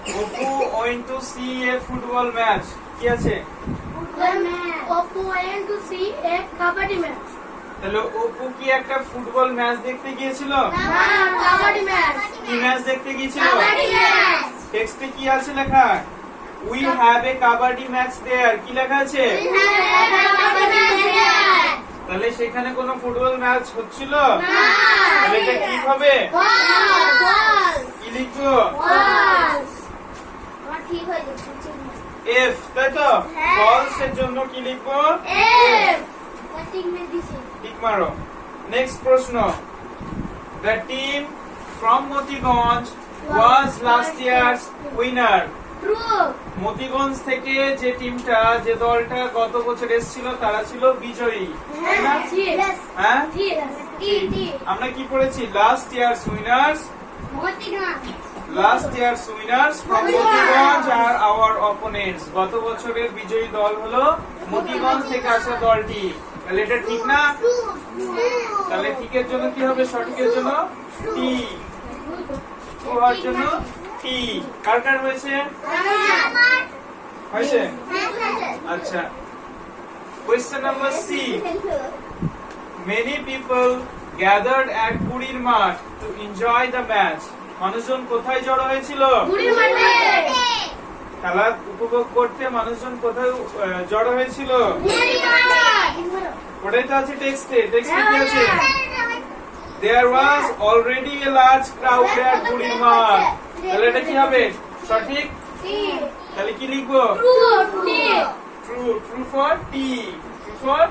Apu went to see a football match কি আছে? Apu went to see a kabaddi match. তাহলে অপু কি একটা ফুটবল ম্যাচ দেখতে গিয়েছিল? না, কাবাডি ম্যাচ। কি ম্যাচ দেখতে গিয়েছিল? কাবাডি ম্যাচ। টেক্সটে কি আছে লেখা? We have a kabaddi match there কি লেখা আছে? তাহলে সেখানে কোনো ফুটবল ম্যাচ হচ্ছিল? তাহলে এটা কি হবে? কি লিখবো? এফ, তাই তো? ফলস এর জন্য কি লিখবো? টিক মারো। নেক্সট প্রশ্ন। The team from Motiganj was last year's winner. Motiganj থেকে যে টিমটা যে দলটা গত বছর এসেছিল তারা ছিল বিজয়ী, তাই না? হ্যাঁ, আমরা কি পড়েছি? Last years winners from Motiganj are our opponents. গত বছরের বিজয়ী দল হলো মতিগঞ্জ থেকে আসা দলটি। তাহলে এটা ঠিক না? তাহলে ঠিকের জন্য কি হবে? সঠিকের জন্য টি, হওয়ার জন্য টি। কার কার হয়েছে? হয়েছে? আচ্ছা। Question number C. Many people gathered at পুরীর মাঠ to enjoy the match. মানুষজন কোথায় জড়ো হয়েছিল? খেলা উপভোগ করতে মানুষজন কোথায় জড়ো হয়েছিল? ওটাই তো আছে টেক্সটে। টেক্সটে কি আছে? There was already a large crowd at পুরীর মাঠ। তাহলে এটা কি হবে? সঠিক। তাহলে কি লিখবো? True. True for T. True for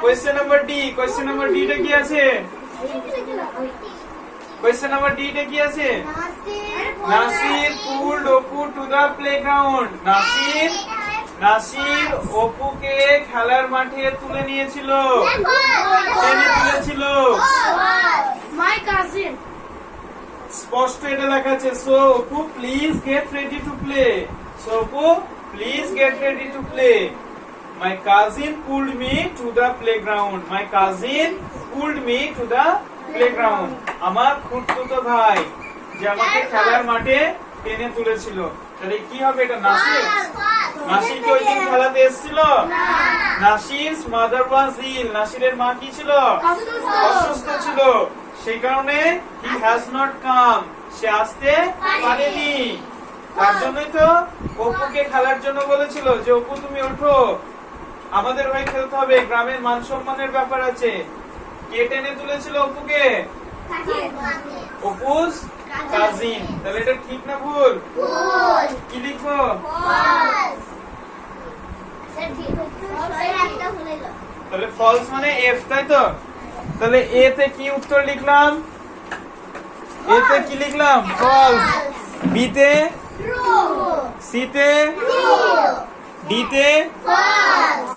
question number D. Question number D টা কি আছে? কোয়েশ্চেন নাম্বার ডি টা কি আছে? Nasir pulled Apu to the playground. Nasir অপুকে খেলার মাঠে তুলে নিয়েছিল, টেনে তুলেছিল। My cousin. স্পষ্ট এটা লেখা আছে। So Apu please get ready to play. So Apu please get ready to play. My cousin pulled me to the playground. My cousin pulled me to the playground. আমার খুঁড়তুতো ভাই যে আমাকে খেলার মাঠে টেনে তুলেছিল। তাহলে কি হবে এটা? নাসির। নাসির কি ওই দিন খেলাতে এসেছিল? নাসির's mother was ill. নাসিরের মা কি ছিল? অসুস্থ ছিল। সেই কারণে he has not come. সে আসতে পারেনি। তার জন্যই তো অপুকে খেলার জন্য বলেছিল যে অপু তুমি ওঠো, আমাদের হয়ে খেলতে হবে, গ্রামের মান সম্মানের ব্যাপার আছে। কে টেনে তুলেছিল অপুকে? অপুস কাজিন। তাহলে এটা ঠিক না ভুল? কি লিখবো? তাহলে ফলস মানে এফ, তাই তো? তাহলে এ তে কি উত্তর লিখলাম? এ তে কি লিখলাম? ফলস। বি তে? সি তে? ডি তে?